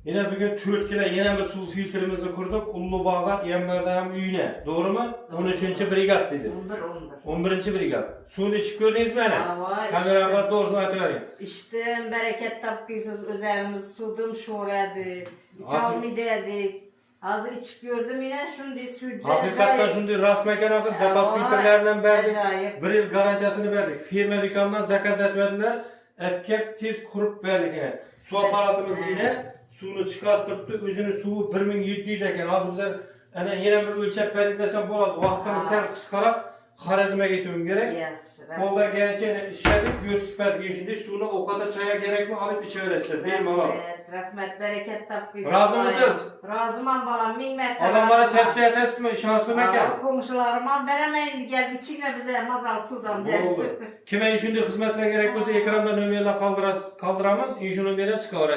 Yine bugün Türkiye'de yine bir su filtremizi kurduk. Ulubağ'a Yenber'den üyüne. Doğru mu? 13. Brigad dedi. 11. Brigad. Suyunu içip gördünüz mü hele? Kameralar doğrusunu aytıvereyim. İşte bereket tapkıysız üzerimiz sudum şoradı. Çalmı dedik. Hazır içip gördüm yine şimdi sütçe. Hakikaten şimdi rast mekan akır zapas filtrelerinden verdik. Acayip. Bir yıl garantiyasını verdik. Firma dükkanından zakaz etmediler. Erkek tez kurup verdik yine. Su aparatımız yine suyunu çıkarttırdı. Özünü suyu 1700 eken. Az bize yani yine bir ölçep verdik desem bu oldu. Vaktimiz sen kıskarap Harazm'a getirmem gerek. Kolda geleceğine işledik, gösterdik şimdi suyunu o kadar çaya gerek mi alıp içeverirsin değil mi baba? Rahmet, bereket tapkıysız. Razı mısınız? Razımam balam, min mertebe. Adamlara tepsi etesi mi? Şanslı mekan. Komşularıma veremeyin gel içine bize mazal sudan de. Olur. Kime şimdi hizmetle gerek olsa ekrandan ömürle kaldıramaz, inşunun bir yere çıkar